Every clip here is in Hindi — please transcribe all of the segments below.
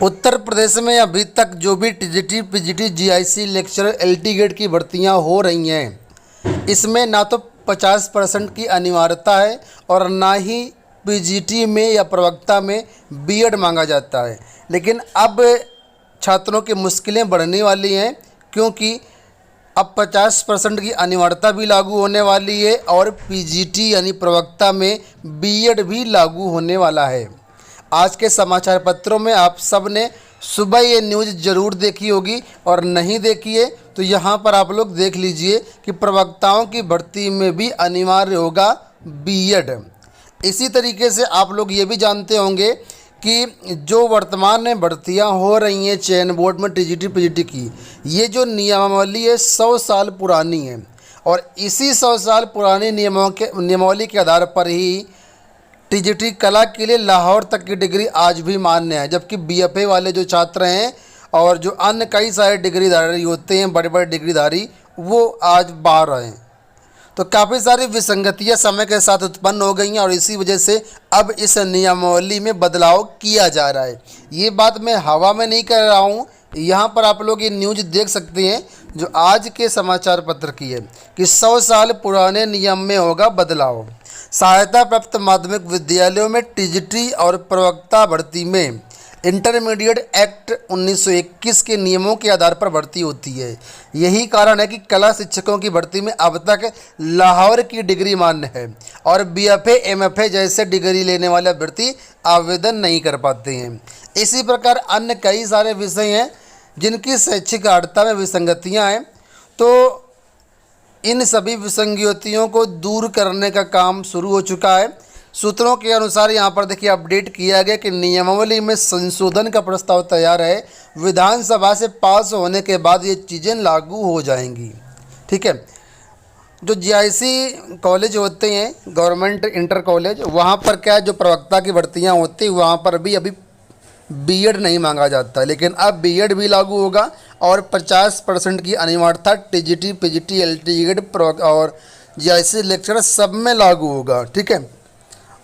उत्तर प्रदेश में अभी तक जो भी TGT, PGT, GIC, lecturer, LT grade की भर्तियां हो रही हैं, इसमें ना तो 50% की अनिवार्यता है और ना ही पीजीटी में या प्रवक्ता में बीएड मांगा जाता है। लेकिन अब छात्रों की मुश्किलें बढ़ने वाली हैं, क्योंकि अब 50% की अनिवार्यता भी लागू होने वाली है और पीजीटी यानी प्रवक्ता में बीएड भी लागू होने वाला है। आज के समाचार पत्रों में आप सब ने सुबह ये न्यूज़ ज़रूर देखी होगी, और नहीं देखी है तो यहाँ पर आप लोग देख लीजिए कि प्रवक्ताओं की भर्ती में भी अनिवार्य होगा बीएड। इसी तरीके से आप लोग ये भी जानते होंगे कि जो वर्तमान में भर्तियां हो रही हैं चयन बोर्ड में टीजीटी, पीजीटी की, ये जो नियमावली है 100 साल पुरानी है, और इसी 100 साल पुरानी नियमावली के आधार पर ही टीजीटी कला के लिए लाहौर तक की डिग्री आज भी मान्य है, जबकि बीएफए वाले जो छात्र हैं और जो अन्य कई सारे डिग्रीधारी होते हैं, बड़े बड़े डिग्रीधारी, वो आज बाहर हैं। तो काफ़ी सारी विसंगतियां समय के साथ उत्पन्न हो गई हैं और इसी वजह से अब इस नियमावली में बदलाव किया जा रहा है। ये बात मैं हवा में नहीं कर रहा हूँ, यहाँ पर आप लोग ये न्यूज़ देख सकते हैं जो आज के समाचार पत्र की है कि 100 साल पुराने नियम में होगा बदलाव। सहायता प्राप्त माध्यमिक विद्यालयों में टीजीटी और प्रवक्ता भर्ती में इंटरमीडिएट एक्ट 1921 के नियमों के आधार पर भर्ती होती है। यही कारण है कि कला शिक्षकों की भर्ती में अब तक लाहौर की डिग्री मान्य है और बीएफए, एमएफए जैसे डिग्री लेने वाले अभ्यर्थी आवेदन नहीं कर पाते हैं। इसी प्रकार अन्य कई सारे विषय हैं जिनकी शैक्षिक अर्हता में विसंगतियां हैं, तो इन सभी विसंगतियों को दूर करने का काम शुरू हो चुका है। सूत्रों के अनुसार यहाँ पर देखिए अपडेट किया गया कि नियमावली में संशोधन का प्रस्ताव तैयार है। विधानसभा से पास होने के बाद ये चीज़ें लागू हो जाएंगी। ठीक है, जो जीआईसी कॉलेज होते हैं, गवर्नमेंट इंटर कॉलेज, वहाँ पर क्या है, जो प्रवक्ता की भर्तियाँ होती हैं वहाँ पर भी अभी बीएड नहीं मांगा जाता, लेकिन अब बीएड भी लागू होगा और 50% की अनिवार्यता टीजीटी, पीजीटी, एलटी ग्रेड और जीआईसी लेक्चरर सब में लागू होगा। ठीक है,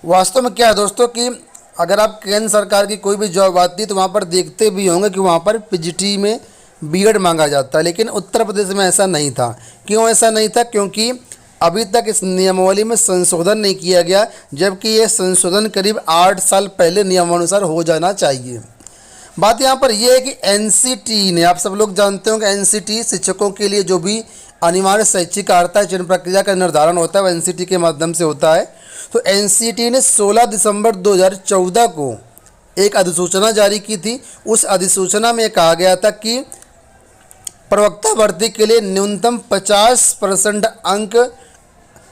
वास्तव में क्या है दोस्तों कि अगर आप केंद्र सरकार की कोई भी जॉब आती है तो वहाँ पर देखते भी होंगे कि वहाँ पर पीजीटी में बीएड मांगा जाता है, लेकिन उत्तर प्रदेश में ऐसा नहीं था। क्यों ऐसा नहीं था? क्योंकि अभी तक इस नियमावली में संशोधन नहीं किया गया, जबकि ये संशोधन करीब 8 साल पहले नियमानुसार हो जाना चाहिए। बात यहाँ पर यह है कि एनसीटी ने, आप सब लोग जानते हो कि एनसीटी शिक्षकों के लिए जो भी अनिवार्य शैक्षिक अर्हता चयन प्रक्रिया का निर्धारण होता है वो एनसीटी के माध्यम से होता है। तो एनसीटी ने 16 दिसंबर 2014 को एक अधिसूचना जारी की थी। उस अधिसूचना में कहा गया था कि प्रवक्ता भर्ती के लिए न्यूनतम 50% अंक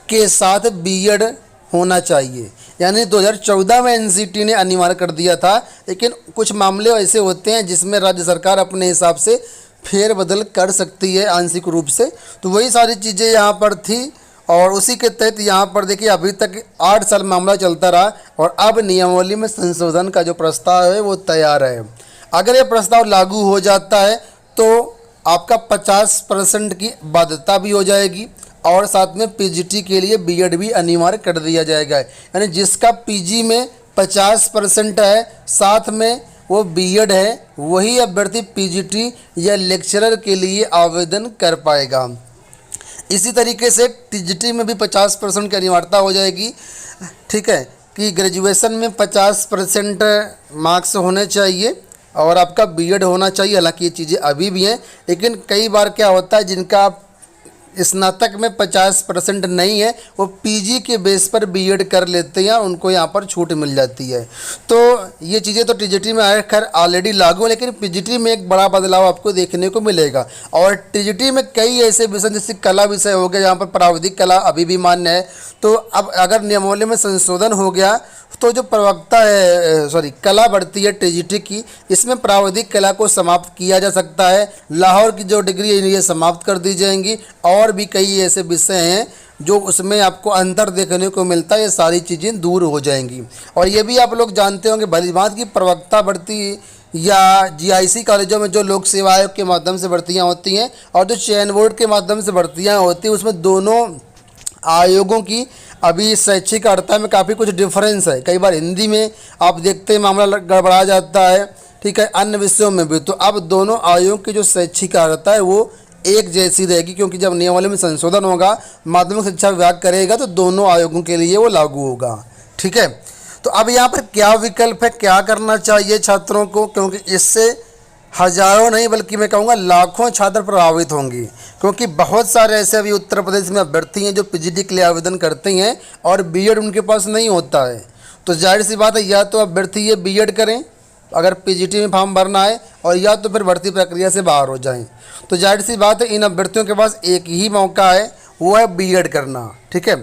के साथ बीएड होना चाहिए, यानी 2014 में एनसीटी ने अनिवार्य कर दिया था। लेकिन कुछ मामले ऐसे होते हैं जिसमें राज्य सरकार अपने हिसाब से फेरबदल कर सकती है आंशिक रूप से, तो वही सारी चीज़ें यहाँ पर थी और उसी के तहत यहाँ पर देखिए अभी तक 8 साल मामला चलता रहा और अब नियमावली में संशोधन का जो प्रस्ताव है वो तैयार है। अगर ये प्रस्ताव लागू हो जाता है तो आपका 50% की बाध्यता भी हो जाएगी और साथ में पीजीटी के लिए बीएड भी अनिवार्य कर दिया जाएगा, यानी जिसका पीजी में 50% है साथ में वो बीएड है, वही अभ्यर्थी पीजीटी या लेक्चरर के लिए आवेदन कर पाएगा। इसी तरीके से टीजीटी में भी 50% की अनिवार्यता हो जाएगी। ठीक है, कि ग्रेजुएशन में 50% मार्क्स होने चाहिए और आपका बीएड होना चाहिए। हालांकि ये चीज़ें अभी भी हैं, लेकिन कई बार क्या होता है जिनका स्नातक में 50% नहीं है वो पीजी के बेस पर बीएड कर लेते हैं, उनको यहाँ पर छूट मिल जाती है। तो ये चीज़ें तो टीजीटी में खैर ऑलरेडी लागू है, लेकिन पीजीटी में एक बड़ा बदलाव आपको देखने को मिलेगा। और टीजीटी में कई ऐसे विषय जैसे कला विषय हो गया, यहाँ पर प्राविधिक कला अभी भी मान्य है। तो अब अगर नियमावली में संशोधन हो गया तो जो प्रवक्ता है कला बढ़ती है टीजीटी की, इसमें प्राविधिक कला को समाप्त किया जा सकता है। लाहौर की जो डिग्री है ये समाप्त कर दी जाएंगी और भी कई ऐसे विषय हैं जो उसमें आपको अंतर देखने को मिलता है, ये सारी चीज़ें दूर हो जाएंगी। और ये भी आप लोग जानते होंगे भली बात की प्रवक्ता भर्ती या जीआईसी कॉलेजों में जो लोक सेवा आयोग के माध्यम से भर्तियाँ होती हैं और जो चयन बोर्ड के माध्यम से भर्तियाँ होती हैं, उसमें दोनों आयोगों की अभी शैक्षिक अर्हता में काफ़ी कुछ डिफरेंस है। कई बार हिंदी में आप देखते हैं मामला गड़बड़ा जाता है, ठीक है, अन्य विषयों में भी। तो अब दोनों आयोगों की जो शैक्षिक अर्हता है वो एक जैसी रहेगी, क्योंकि जब नियमावली में संशोधन होगा, माध्यमिक शिक्षा विभाग करेगा, तो दोनों आयोगों के लिए वो लागू होगा। ठीक है, तो अब यहाँ पर क्या विकल्प है, क्या करना चाहिए छात्रों को, क्योंकि इससे हजारों नहीं बल्कि मैं कहूँगा लाखों छात्र प्रभावित होंगे, क्योंकि बहुत सारे ऐसे अभी उत्तर प्रदेश में अभ्यर्थी हैं जो पीजीटी के लिए आवेदन करते हैं और बीएड उनके पास नहीं होता है। तो जाहिर सी बात है, या तो अभ्यर्थी ये बीएड करें अगर पीजीटी में फॉर्म भरना है, और या तो फिर भर्ती प्रक्रिया से बाहर हो जाएं। तो जाहिर सी बात है, इन अभ्यर्थियों के पास एक ही मौका है, वो है बीएड करना। ठीक है,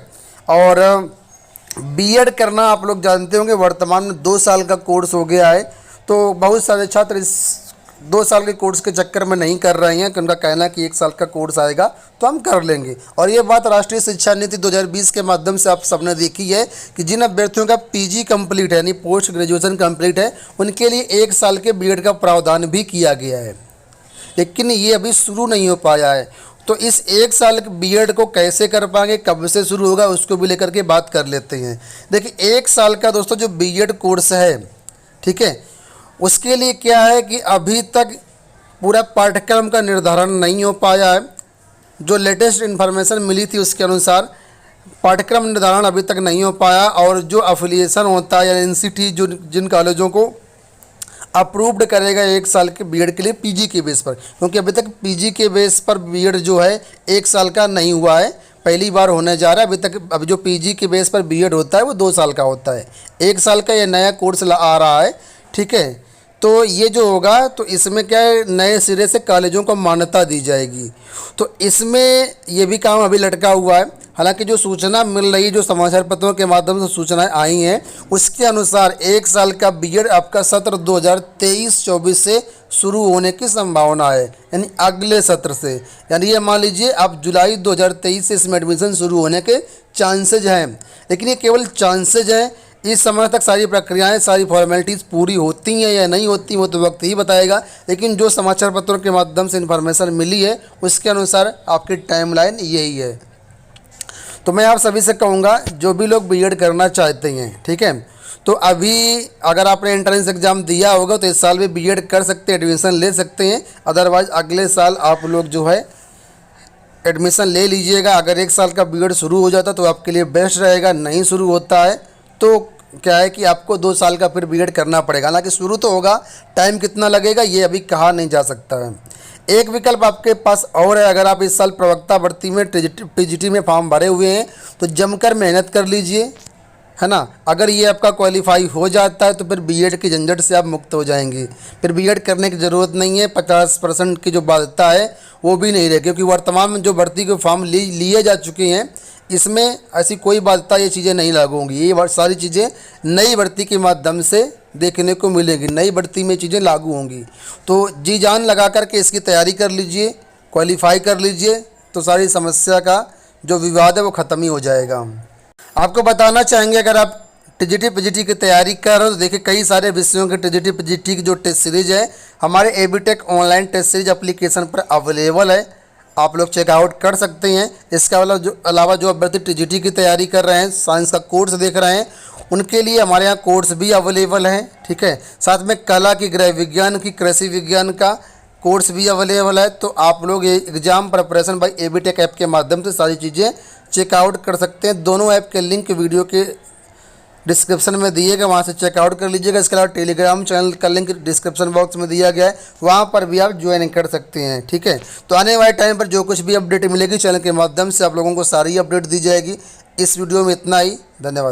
और बीएड करना आप लोग जानते होंगे वर्तमान में 2 साल का कोर्स हो गया है। तो बहुत सारे छात्र इस 2 साल के कोर्स के चक्कर में नहीं कर रहे हैं, कि उनका कहना है कि 1 साल का कोर्स आएगा तो हम कर लेंगे। और ये बात राष्ट्रीय शिक्षा नीति 2020 के माध्यम से आप सबने देखी है कि जिन अभ्यर्थियों का पीजी कंप्लीट है यानी पोस्ट ग्रेजुएशन कंप्लीट है, उनके लिए 1 साल के बीएड का प्रावधान भी किया गया है, लेकिन ये अभी शुरू नहीं हो पाया है। तो इस 1 साल के बीएड को कैसे कर पाएंगे, कब से शुरू होगा, उसको भी लेकर के बात कर लेते हैं। देखिए 1 साल का दोस्तों जो बीएड कोर्स है, ठीक है, उसके लिए क्या है कि अभी तक पूरा पाठ्यक्रम का निर्धारण नहीं हो पाया है। जो लेटेस्ट इन्फॉर्मेशन मिली थी उसके अनुसार पाठ्यक्रम निर्धारण अभी तक नहीं हो पाया, और जो अफिलिएशन होता है या एनसीटी जो जिन कॉलेजों को अप्रूव्ड करेगा 1 साल के बीएड के लिए पीजी के बेस पर, क्योंकि अभी तक पीजी के बेस पर बीएड जो है 1 साल का नहीं हुआ है, पहली बार होने जा रहा है। अभी तक अभी जो पीजी के बेस पर बीएड होता है वो 2 साल का होता है, 1 साल का ये नया कोर्स आ रहा है। ठीक है, तो ये जो होगा तो इसमें क्या है, नए सिरे से कॉलेजों को मान्यता दी जाएगी। तो इसमें ये भी काम अभी लटका हुआ है। हालांकि जो सूचना मिल रही है, जो समाचार पत्रों के माध्यम से सूचनाएं आई हैं, उसके अनुसार 1 साल का बीएड आपका सत्र 2023-24 से शुरू होने की संभावना है, यानी अगले सत्र से। यानी ये मान लीजिए आप जुलाई 2023 से इसमें एडमिशन शुरू होने के चांसेज हैं, लेकिन ये केवल चांसेज हैं। इस समय तक सारी प्रक्रियाएं, सारी फॉर्मेलिटीज़ पूरी होती हैं या नहीं होती वो तो वक्त ही बताएगा, लेकिन जो समाचार पत्रों के माध्यम से इन्फॉर्मेशन मिली है उसके अनुसार आपकी टाइमलाइन यही है। तो मैं आप सभी से कहूँगा जो भी लोग बीएड करना चाहते हैं, ठीक है, तो अभी अगर आपने एंट्रेंस एग्ज़ाम दिया होगा तो इस साल भी बीएड कर सकते हैं, एडमिशन ले सकते हैं। अदरवाइज़ अगले साल आप लोग जो है एडमिशन ले लीजिएगा। अगर 1 साल का बीएड शुरू हो जाता तो आपके लिए बेस्ट रहेगा, नहीं शुरू होता है तो क्या है कि आपको 2 साल का फिर बीएड करना पड़ेगा। हालांकि शुरू तो होगा, टाइम कितना लगेगा ये अभी कहा नहीं जा सकता है। एक विकल्प आपके पास और है, अगर आप इस साल प्रवक्ता भर्ती में पीजीटी में फॉर्म भरे हुए हैं तो जमकर मेहनत कर लीजिए, है ना। अगर ये आपका क्वालिफाई हो जाता है तो फिर बीएड की झंझट से आप मुक्त हो जाएंगे, फिर बीएड करने की ज़रूरत नहीं है। 50% की जो बाध्यता है वो भी नहीं रहे, क्योंकि वर्तमान में जो भर्ती के फॉर्म लिए जा चुके हैं इसमें ऐसी कोई बाध्यता, ये चीज़ें नहीं लागू होंगी। ये सारी चीज़ें नई भर्ती के माध्यम से देखने को मिलेगी, नई भर्ती में चीज़ें लागू होंगी। तो जी जान लगा करके इसकी तैयारी कर लीजिए, क्वालिफाई कर लीजिए, तो सारी समस्या का जो विवाद है वो ख़त्म ही हो जाएगा। आपको बताना चाहेंगे अगर आप टीजीटी पीजीटी की तैयारी कर रहे हो तो देखिए कई सारे विषयों के टीजीटी पीजीटी की जो टेस्ट सीरीज है हमारे एबीटेक ऑनलाइन टेस्ट सीरीज एप्लीकेशन पर अवेलेबल है, आप लोग चेकआउट कर सकते हैं। इसके अलावा जो अभ्यर्थी टीजीटी की तैयारी कर रहे हैं, साइंस का कोर्स देख रहे हैं, उनके लिए हमारे यहाँ कोर्स भी अवेलेबल है, ठीक है। साथ में कला की, गृह विज्ञान की, कृषि विज्ञान का कोर्स भी अवेलेबल है। तो आप लोग ये एग्ज़ाम प्रिपरेशन बाय एबीटेक ऐप के माध्यम से सारी चीज़ें चेकआउट कर सकते हैं। दोनों ऐप के लिंक वीडियो के डिस्क्रिप्शन में दिएगा, वहाँ से चेकआउट कर लीजिएगा। इसके अलावा टेलीग्राम चैनल का लिंक डिस्क्रिप्शन बॉक्स में दिया गया है, वहाँ पर भी आप ज्वाइन कर सकते हैं, ठीक है। तो आने वाले टाइम पर जो कुछ भी अपडेट मिलेगी चैनल के माध्यम से आप लोगों को सारी अपडेट दी जाएगी। इस वीडियो में इतना ही, धन्यवाद।